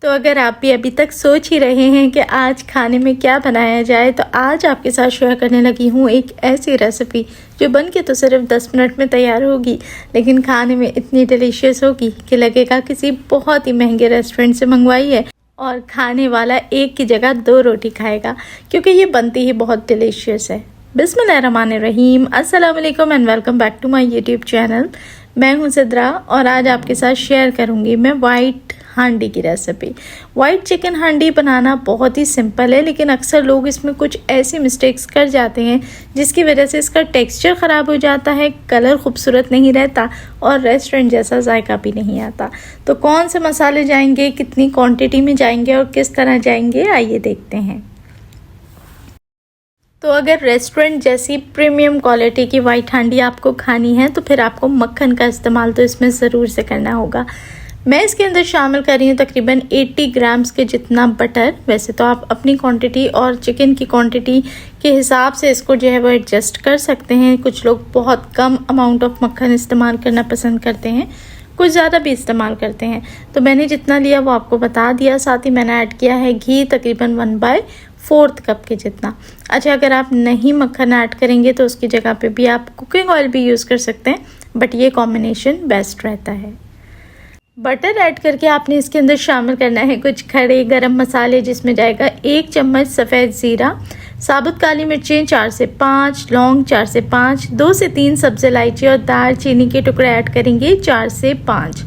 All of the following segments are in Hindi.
तो अगर आप भी अभी तक सोच ही रहे हैं कि आज खाने में क्या बनाया जाए, तो आज आपके साथ शेयर करने लगी हूँ एक ऐसी रेसिपी जो बन के तो सिर्फ 10 मिनट में तैयार होगी, लेकिन खाने में इतनी डिलीशियस होगी कि लगेगा किसी बहुत ही महंगे रेस्टोरेंट से मंगवाई है और खाने वाला एक की जगह 2 रोटी खाएगा, क्योंकि ये बनती ही बहुत डिलीशियस है। बिस्मिल्लाहिर्रहमानिर्रहीम, अस्सलाम वालेकुम and welcome back to my YouTube channel. मैं हूँ सिद्रा और आज आपके साथ शेयर करूँगी मैं वाइट हांडी की रेसिपी। वाइट चिकन हांडी बनाना बहुत ही सिंपल है, लेकिन अक्सर लोग इसमें कुछ ऐसी मिस्टेक्स कर जाते हैं जिसकी वजह से इसका टेक्सचर ख़राब हो जाता है, कलर खूबसूरत नहीं रहता और रेस्टोरेंट जैसा जायका भी नहीं आता। तो कौन से मसाले जाएंगे, कितनी क्वांटिटी में जाएंगे और किस तरह जाएंगे, आइए देखते हैं। तो अगर रेस्टोरेंट जैसी प्रीमियम क्वालिटी की वाइट हांडी आपको खानी है तो फिर आपको मक्खन का इस्तेमाल तो इसमें ज़रूर से करना होगा। मैं इसके अंदर शामिल कर रही हूँ तकरीबन 80 ग्राम्स के जितना बटर। वैसे तो आप अपनी क्वांटिटी और चिकन की क्वांटिटी के हिसाब से इसको जो है वो एडजस्ट कर सकते हैं। कुछ लोग बहुत कम अमाउंट ऑफ मक्खन इस्तेमाल करना पसंद करते हैं, कुछ ज़्यादा भी इस्तेमाल करते हैं। तो मैंने जितना लिया वो आपको बता दिया। साथ ही मैंने ऐड किया है घी तकरीबन 1/4 कप के जितना। अच्छा, अगर आप नहीं मक्खन ऐड करेंगे तो उसकी जगह पे भी आप कुकिंग ऑयल भी यूज़ कर सकते हैं, बट ये कॉम्बिनेशन बेस्ट रहता है। बटर ऐड करके आपने इसके अंदर शामिल करना है कुछ खड़े गरम मसाले, जिसमें जाएगा 1 चम्मच सफ़ेद ज़ीरा, साबुत काली मिर्चें 4 से 5, लौंग 4 से 5, 2 से 3 सब्ज़ इलायची और दालचीनी के टुकड़े ऐड करेंगे 4 से 5।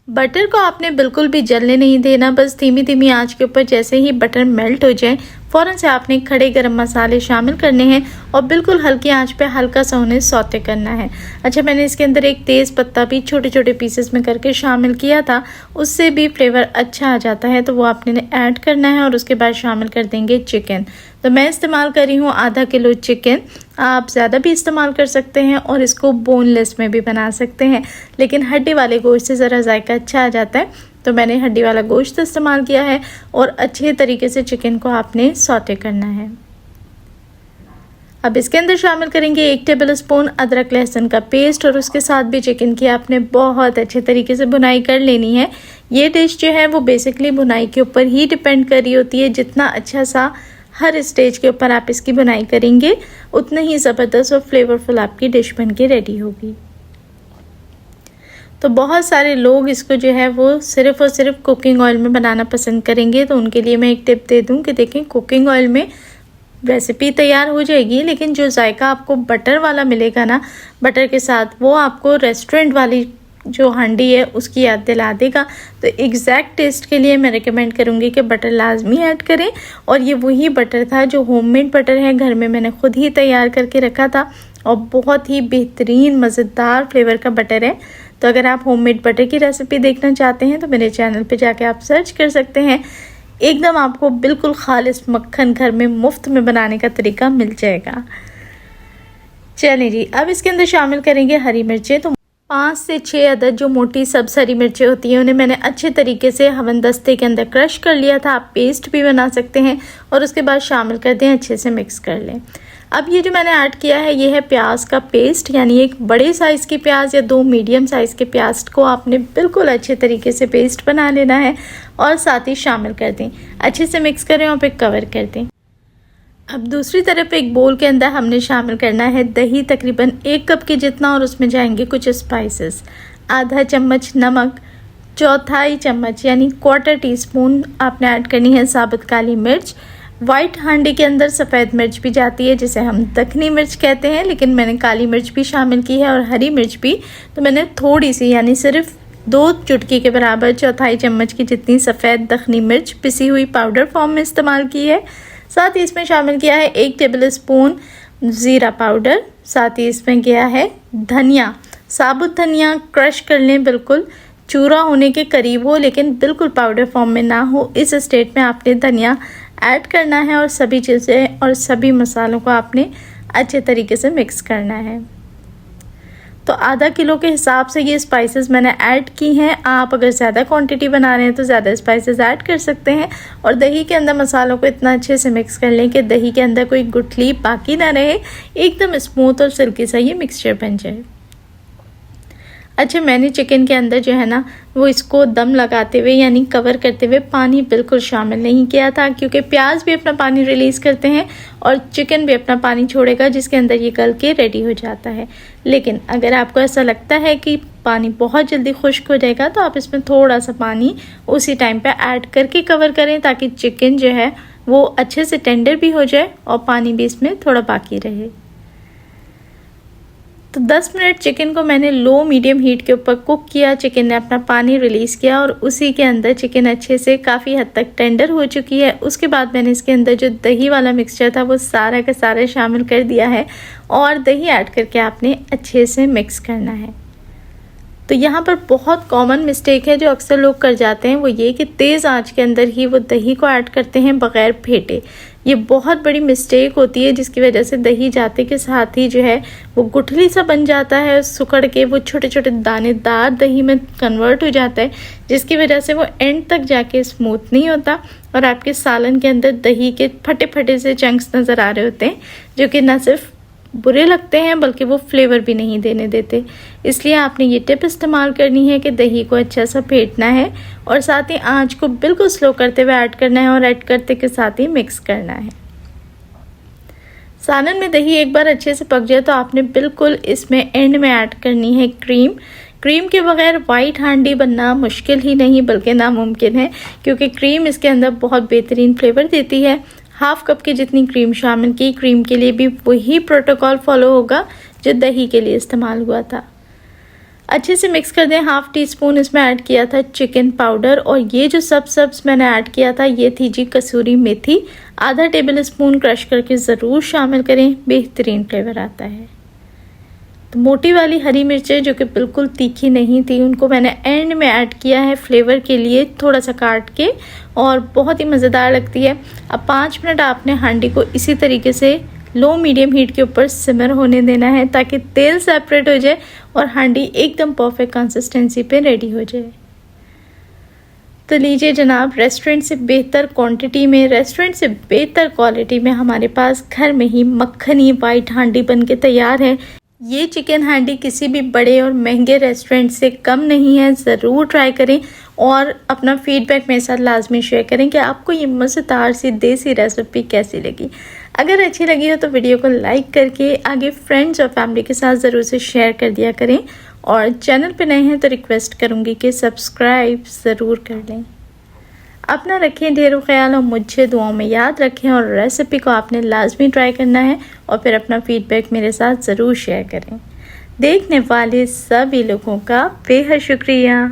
बटर को आपने बिल्कुल भी जलने नहीं देना, बस धीमी धीमी आंच के ऊपर जैसे ही बटर मेल्ट हो जाए फ़ौरन से आपने खड़े गरम मसाले शामिल करने हैं और बिल्कुल हल्की आंच पे हल्का सा उन्हें सौते करना है। अच्छा, मैंने इसके अंदर एक तेज़ पत्ता भी छोटे छोटे पीसेस में करके शामिल किया था, उससे भी फ्लेवर अच्छा आ जाता है, तो वो आपने ऐड करना है। और उसके बाद शामिल कर देंगे चिकन। तो मैं इस्तेमाल कर रही हूँ आधा किलो चिकन। आप ज़्यादा भी इस्तेमाल कर सकते हैं और इसको बोनलेस में भी बना सकते हैं, लेकिन हड्डी वाले गोश्त से ज़रा जायका अच्छा आ जाता है, तो मैंने हड्डी वाला गोश्त इस्तेमाल किया है। और अच्छे तरीके से चिकन को आपने सौते करना है। अब इसके अंदर शामिल करेंगे 1 टेबलस्पून अदरक लहसुन का पेस्ट और उसके साथ भी चिकन की आपने बहुत अच्छे तरीके से भुनाई कर लेनी है। ये डिश जो है वो बेसिकली भुनाई के ऊपर ही डिपेंड कर रही होती है। जितना अच्छा सा हर स्टेज के ऊपर आप इसकी भुनाई करेंगे, उतना ही ज़बरदस्त और फ्लेवरफुल आपकी डिश बन के रेडी होगी। तो बहुत सारे लोग इसको जो है वो सिर्फ़ और सिर्फ कुकिंग ऑयल में बनाना पसंद करेंगे, तो उनके लिए मैं एक टिप दे दूं कि देखें, कुकिंग ऑयल में रेसिपी तैयार हो जाएगी, लेकिन जो जायका आपको बटर वाला मिलेगा ना, बटर के साथ, वो आपको रेस्टोरेंट वाली जो हांडी है उसकी याद दिला देगा। तो एग्जैक्ट टेस्ट के लिए मैं रिकमेंड करूँगी कि बटर लाजमी ऐड करें। और ये वही बटर था जो होममेड बटर है, घर में मैंने खुद ही तैयार करके रखा था और बहुत ही बेहतरीन मज़ेदार फ्लेवर का बटर है। तो अगर आप होममेड बटर की रेसिपी देखना चाहते हैं तो मेरे चैनल पे जाके आप सर्च कर सकते हैं। एकदम आपको बिल्कुल खालिस मक्खन घर में मुफ्त में बनाने का तरीका मिल जाएगा। चलिए जी, अब इसके अंदर शामिल करेंगे हरी मिर्चें। तो 5 से 6 अदद जो मोटी सब्ज़ हरी मिर्चें होती हैं, उन्हें मैंने अच्छे तरीके से हवन दस्ते के अंदर क्रश कर लिया था। आप पेस्ट भी बना सकते हैं और उसके बाद शामिल कर दें, अच्छे से मिक्स कर लें। अब ये जो मैंने ऐड किया है ये है प्याज का पेस्ट, यानी एक बड़े साइज़ की प्याज या 2 मीडियम साइज़ के प्याज को आपने बिल्कुल अच्छे तरीके से पेस्ट बना लेना है और साथ ही शामिल कर दें। अच्छे से मिक्स करें और फिर कवर कर दें। अब दूसरी तरफ एक बोल के अंदर हमने शामिल करना है दही तकरीबन 1 कप के जितना, और उसमें जाएंगे कुछ स्पाइसेस। आधा चम्मच नमक, 1/4 चम्मच यानी 1/4 टीस्पून आपने ऐड करनी है साबुत काली मिर्च। वाइट हांडी के अंदर सफ़ेद मिर्च भी जाती है, जिसे हम दखनी मिर्च कहते हैं, लेकिन मैंने काली मिर्च भी शामिल की है और हरी मिर्च भी। तो मैंने थोड़ी सी, यानी सिर्फ 2 चुटकी के बराबर 1/4 चम्मच की जितनी सफ़ेद दखनी मिर्च पिसी हुई पाउडर फॉर्म में इस्तेमाल की है। साथ ही इसमें शामिल किया है 1 टेबलस्पून ज़ीरा पाउडर। साथ ही इसमें गया है धनिया, साबुत धनिया क्रश कर लें, बिल्कुल चूरा होने के करीब हो लेकिन बिल्कुल पाउडर फॉर्म में ना हो। इस स्टेट में आपने धनिया ऐड करना है और सभी चीज़ें और सभी मसालों को आपने अच्छे तरीके से मिक्स करना है। तो आधा किलो के हिसाब से ये स्पाइसेस मैंने ऐड की हैं। आप अगर ज़्यादा क्वांटिटी बना रहे हैं तो ज़्यादा स्पाइसेस ऐड कर सकते हैं। और दही के अंदर मसालों को इतना अच्छे से मिक्स कर लें कि दही के अंदर कोई गुठली बाकी ना रहे, एकदम स्मूथ और सिल्की सा ये मिक्सचर बन जाए। अच्छा, मैंने चिकन के अंदर जो है ना वो इसको दम लगाते हुए यानी कवर करते हुए पानी बिल्कुल शामिल नहीं किया था, क्योंकि प्याज भी अपना पानी रिलीज़ करते हैं और चिकन भी अपना पानी छोड़ेगा, जिसके अंदर ये गल के रेडी हो जाता है। लेकिन अगर आपको ऐसा लगता है कि पानी बहुत जल्दी खुश्क हो जाएगा तो आप इसमें थोड़ा सा पानी उसी टाइम पे ऐड करके कवर करें, ताकि चिकन जो है वो अच्छे से टेंडर भी हो जाए और पानी भी इसमें थोड़ा बाकी रहे। तो 10 मिनट चिकन को मैंने लो मीडियम हीट के ऊपर कुक किया। चिकन ने अपना पानी रिलीज़ किया और उसी के अंदर चिकन अच्छे से काफ़ी हद तक टेंडर हो चुकी है। उसके बाद मैंने इसके अंदर जो दही वाला मिक्सचर था वो सारा का सारा शामिल कर दिया है और दही ऐड करके आपने अच्छे से मिक्स करना है। तो यहाँ पर बहुत कॉमन मिस्टेक है जो अक्सर लोग कर जाते हैं, वो ये कि तेज़ आंच के अंदर ही वो दही को ऐड करते हैं बग़ैर फेंटे। ये बहुत बड़ी मिस्टेक होती है, जिसकी वजह से दही जाते के साथ ही जो है वो गुठली सा बन जाता है, सुखड़ के वो छोटे छोटे दानेदार दही में कन्वर्ट हो जाता है, जिसकी वजह से वो एंड तक जाके स्मूथ नहीं होता और आपके सालन के अंदर दही के फटे फटे से चंक्स नज़र आ रहे होते हैं, जो कि न सिर्फ बुरे लगते हैं बल्कि वो फ्लेवर भी नहीं देने देते। इसलिए आपने ये टिप इस्तेमाल करनी है कि दही को अच्छा सा फेंटना है और साथ ही आंच को बिल्कुल स्लो करते हुए ऐड करना है और ऐड करते के साथ ही मिक्स करना है। सालन में दही एक बार अच्छे से पक जाए तो आपने बिल्कुल इसमें एंड में ऐड करनी है क्रीम। क्रीम के बगैर वाइट हांडी बनना मुश्किल ही नहीं बल्कि नामुमकिन है, क्योंकि क्रीम इसके अंदर बहुत बेहतरीन फ्लेवर देती है। हाफ कप की जितनी क्रीम शामिल की, क्रीम के लिए भी वही प्रोटोकॉल फॉलो होगा जो दही के लिए इस्तेमाल हुआ था। अच्छे से मिक्स कर दें। हाफ टी स्पून इसमें ऐड किया था चिकन पाउडर और ये जो सब्स मैंने ऐड किया था ये थी जी कसूरी मेथी। आधा टेबल स्पून क्रश करके ज़रूर शामिल करें, बेहतरीन फ्लेवर आता है। तो मोटी वाली हरी मिर्चें जो कि बिल्कुल तीखी नहीं थी उनको मैंने एंड में ऐड किया है फ्लेवर के लिए, थोड़ा सा काट के, और बहुत ही मज़ेदार लगती है। अब 5 मिनट आपने हांडी को इसी तरीके से लो मीडियम हीट के ऊपर सिमर होने देना है ताकि तेल सेपरेट हो जाए और हांडी एकदम परफेक्ट कंसिस्टेंसी पे रेडी हो जाए। तो लीजिए जनाब, रेस्टोरेंट से बेहतर क्वांटिटी में, रेस्टोरेंट से बेहतर क्वालिटी में हमारे पास घर में ही मक्खनी वाइट हांडी बन के तैयार है। ये चिकन हांडी किसी भी बड़े और महंगे रेस्टोरेंट से कम नहीं है। ज़रूर ट्राई करें और अपना फीडबैक मेरे साथ लाजमी शेयर करें कि आपको ये मज़ेदार सी देसी रेसिपी कैसी लगी। अगर अच्छी लगी हो तो वीडियो को लाइक करके आगे फ्रेंड्स और फैमिली के साथ ज़रूर से शेयर कर दिया करें, और चैनल पे नए हैं तो रिक्वेस्ट करूँगी कि सब्सक्राइब ज़रूर कर लें। अपना रखें ढेरों ख्याल और मुझे दुआओं में याद रखें, और रेसिपी को आपने लाजमी ट्राई करना है और फिर अपना फीडबैक मेरे साथ ज़रूर शेयर करें। देखने वाले सभी लोगों का बेहद शुक्रिया।